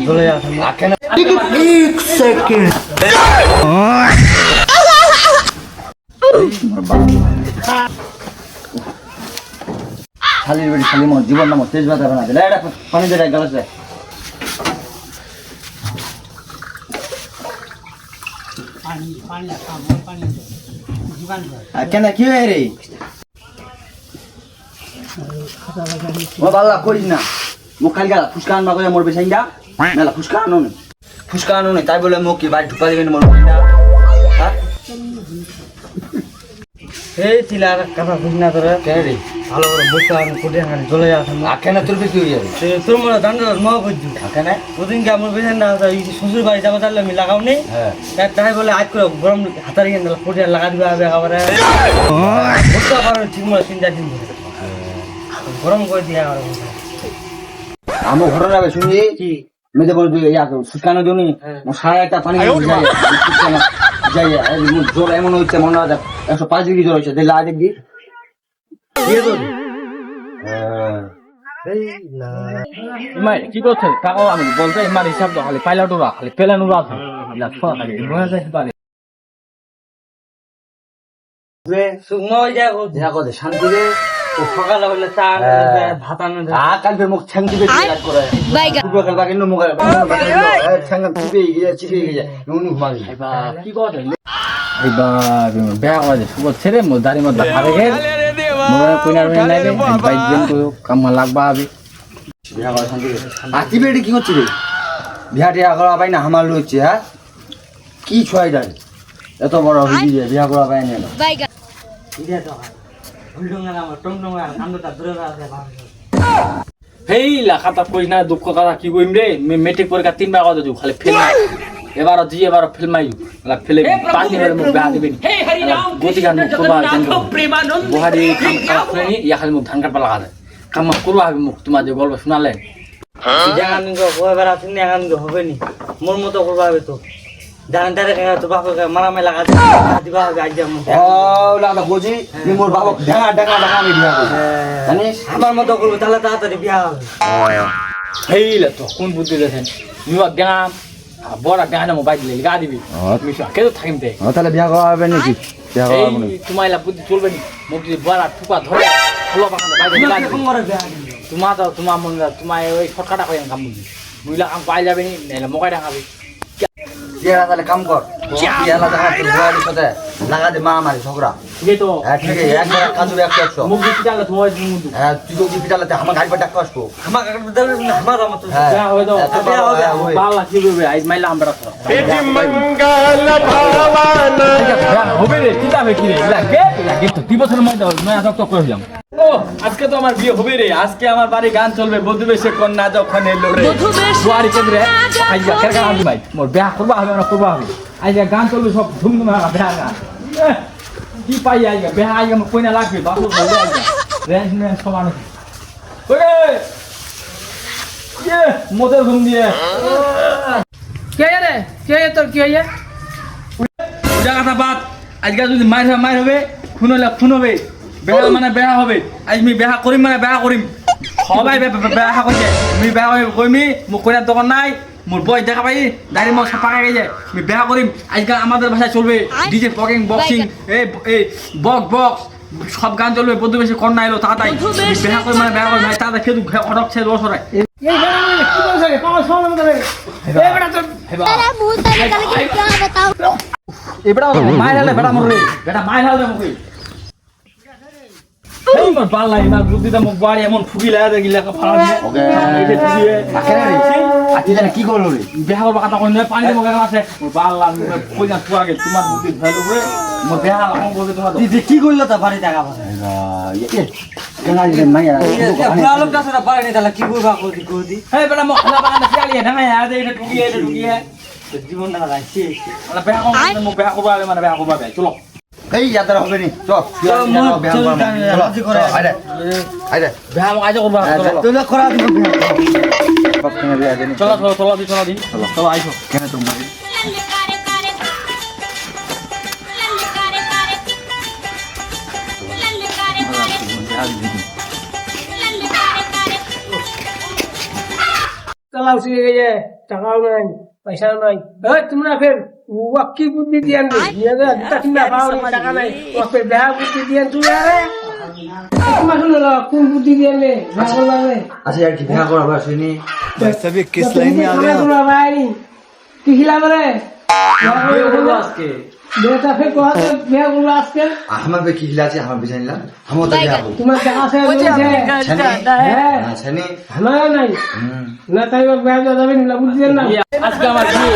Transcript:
চলে যাচ্ছে एक सेकंड খালির বেড়ি খালি মন জীবন নাম তেজ বাতা বানা দিলে এটা পানি দিয়ে গেল যায় पानी पानी काम पानी जीवन भर কেন কি হয় রে ও বাল্লা করিস না মুখ খালি গেল ফুসকা আনবা করে মরবে সাইন্দা মেলা ফুসকা আনো না তাই বলে মুখ কি বাড়ি ঢুকা দিবেন মরবে সাইন্দা হ্যাঁ এই চিলার কথা বুঝ না তোরা কেন রে ভালো করে বুঝতে আমি কোটে হানি চলে যাচ্ছে আখে না তোর কি হইছে তোর মনে দান্ড মহ বুঝু আখে না ওদিন কি আমার বেশন না এই শ্বশুর বাড়ি যাবো তাহলে আমি লাগাও নেই হ্যাঁ তাই বলে আজ করে গরম হাতারি কেন কোটে লাগা দিবা হবে একেবারে বুঝতে পারো ঠিক মতো চিন্তা গরম করে দিয়া আমার ঘটনা শুনছি কি মেয়েদের বলছি শুকানোর জন্য সারা একটা পানি যাই জল এমন হচ্ছে মনে হয় 105 ডিগ্রি জল হচ্ছে দেখলে আগে দিয়ে কি করছে কাকা আমি বলতে ইমার হিসাব তো খালি পাইলা টোরা খালি পেলা নুরা আছে শুকনো হয়ে যায় শান্তি রে সকালে হলে চা ভাত আনে কালকে মুখ ছ্যাং টিপে করে ফুটবল বাকি মুখ ছ্যাং টিপে চিপে গিয়ে নুনু ঘুমাবি কি করে এইবার বেয়া করে সুবত ছেড়ে মোর দাড়ি মধ্যে হারে গেল মোর কইনার মেয়ে নাইবে বাইক দিন তো কাম লাগবা হবে বিয়া করে শান্তি আর টিপে কি করছিস রে বিয়াটি আগলা পাই না হামাল রয়েছে হ্যাঁ কি ছয় ডাল এত বড় হয়ে গিয়ে বিয়া করা পাই না বাইগা ইদে তো হেই লাখাতা কইস না দুঃখ কথা কি কইম রে মেট্রিক পরীক্ষা 3 বার কথা দিও খালি ফেল এবার জি এবার ফেল মাইউ লা ফেলে পানি মেরে মুখ বেহা দিবেন গতি গান করবা জানো বুহারি কাম কাফরেনি ইয়া খালি মুখ ধান কাটবা লাগা দে কাম করবা হবে মুখ তোমার যে গল্প শোনালেন জাগান গো কয়বার আছেন না গান গো হবে নি মোর মতো করবা হবে তো জানতারে তো বাপ মারামে লাগা দিবা হবে আজ আমি ও লাগা বুঝি নি মোর বাপ ঢাকা ঢাকা ঢাকা আমি বিয়া করব জানিস আমার মতো করব তাহলে তাড়াতাড়ি বিয়া হবে হেইলা তো কোন বুদ্ধি দেখেন নিবা গাম বড় গানা মোবাইল দিলে লাগা দিবি মিশা কেন থাকিম তে তাহলে বিয়া করা হবে নাকি বিয়া করা হবে না তোমাইলা বুদ্ধি চলবে নি মুখ যদি বড় ঠুকা ধরে হলো বাগান বাইরে লাগা দিবি তোমার মন তোমার ওই শর্টকাটা কই কাম বুঝি মুইলা কাম পাই যাবে নি নাইলে মকাই দেখাবি বিয়া তাহলে কাম কর বিয়া লাগা তো বুয়ারি সাথে লাগা দে মা মারি ঝগড়া ঠিক আছে তো হ্যাঁ ঠিক আছে একবার কাজু 100 মুখ দিতে গেলে তোমার মুখ হ্যাঁ তুই তো হসপিটালে আমার গাড়ি পর ডাক্তার আসবো আমার আমার মতো যা হয় দাও বিয়া হবে ভালো লাগছে হবে আজ মাইলা আমরা তো बेटी मंगल भावना হবে রে চিন্তা হবে কি রে লাগে তো 2 বছরের মধ্যে নয়া যত কইলাম ও আজকে তো আমার বিয়ে হবে রে আজকে আমার বাড়ি গান চলবে বধুবেশে কন্যা যখন এলো রে দুয়ারি কেন্দ্রে আইয়া কেরকা আমি ভাই মোর বিয়া করবা হবে না করবা হবে আইয়া গান চলবে সব ধুমধুম বিয়া গান কি পাই আইয়া বিয়া আইয়া মো কইনা লাগবে বাবু বলে আইয়া রেঞ্জ নে সমান ওরে ये मोटर घूम दिए क्या यार क्या ये तो क्या ये জায়গাটা বাদ আজকে যদি মার হবে খুন হলে খুন হবে বেহা মানে বেহা হবে আজ আমি বেহা করিম মানে বেহা করিম সবাই বেহা করছে আমি বেহা করিমি মোক কইনার দোকান নাই মোর বয়স দেখা পাই দাঁড়ি মোক পাকা গেছে আমি বেহা করিম আজকাল আমাদের ভাষায় চলবে ডিজে পকিং বক্সিং এই বক্স সব গান চলবে বন্ধু বেশি কন্যা এলো তাড়াতাড়ি বেহা করি মানে বেহা করি ভাই তাড়াতাড়ি খেদু অটক ছে রস হয় এই বেড়া কি বলছ রে পাওয়া সমান মত রে এই বেড়া তো तेरा मुंह ताले ताले के क्या बताओ এই বেড়া মাইর হলে বেড়া মরে বেটা মাইর হলে মুখে এই মোর বাল লাই না বুদ্ধি দা মুখ বাড়ি এমন ফুকি লাগা দে গিলা ফাড়া দিয়ে ওকে এই যে দিয়ে আকেরা রে আতি জানা কি করলো রে বেহা করবা কথা কই নয় পানি মগে আছে মোর বাল লাগ কই না তুই আগে তোমার বুদ্ধি ভালো রে মোর বেহা লাগন বলে তোমার দিদি কি করলো তা বাড়ি টাকা পারে কেন আজ মাইয়া ভালো কাছে না পারে না তাহলে কি করবা কোদি এই বেটা মোক খালা বাগান আছে আলি ঢাঙা আয়া দে এটা ঢুকিয়ে জীবন না রাখছি মানে বেহা করবা মোক বেহা করবা মানে বেহা করবা চলো এই যাত্রা হবে নি চল রাজি করে আইরে আইরে বেহা মোক আইজ করবা তুই না করা দিব বাপ কেন বিয়া দেনি চলো চলো আইছো কেন তোমরা লাউ শিখে গেছে টাকাও নাই পয়সাও নাই এই তোমরা ফের ওয়া কি বুদ্ধি দিয়ান রে ইয়াদা দুটা কিনা পাও নি টাকা নাই ও ফের বেহা বুদ্ধি দিয়ান তুই আরে তোমার শুনো না কোন বুদ্ধি দিয়ান রে ভালো লাগে আচ্ছা আর কি দেখা করা ভাই শুনি सभी किस लाइन में आ गए তোমরা ভাই কি খিলা করে আজকে বেটা ফের কোথায় বিয়া করবো আজকে আমার বে কি আছে আমার বিছাই নিলাম আমার তো যাবো তোমার দেখা আছে হ্যাঁ আচ্ছা নি আমার নাই না তাই বিয়া যাবে না বুঝছেন না আজকে আমার বিয়ে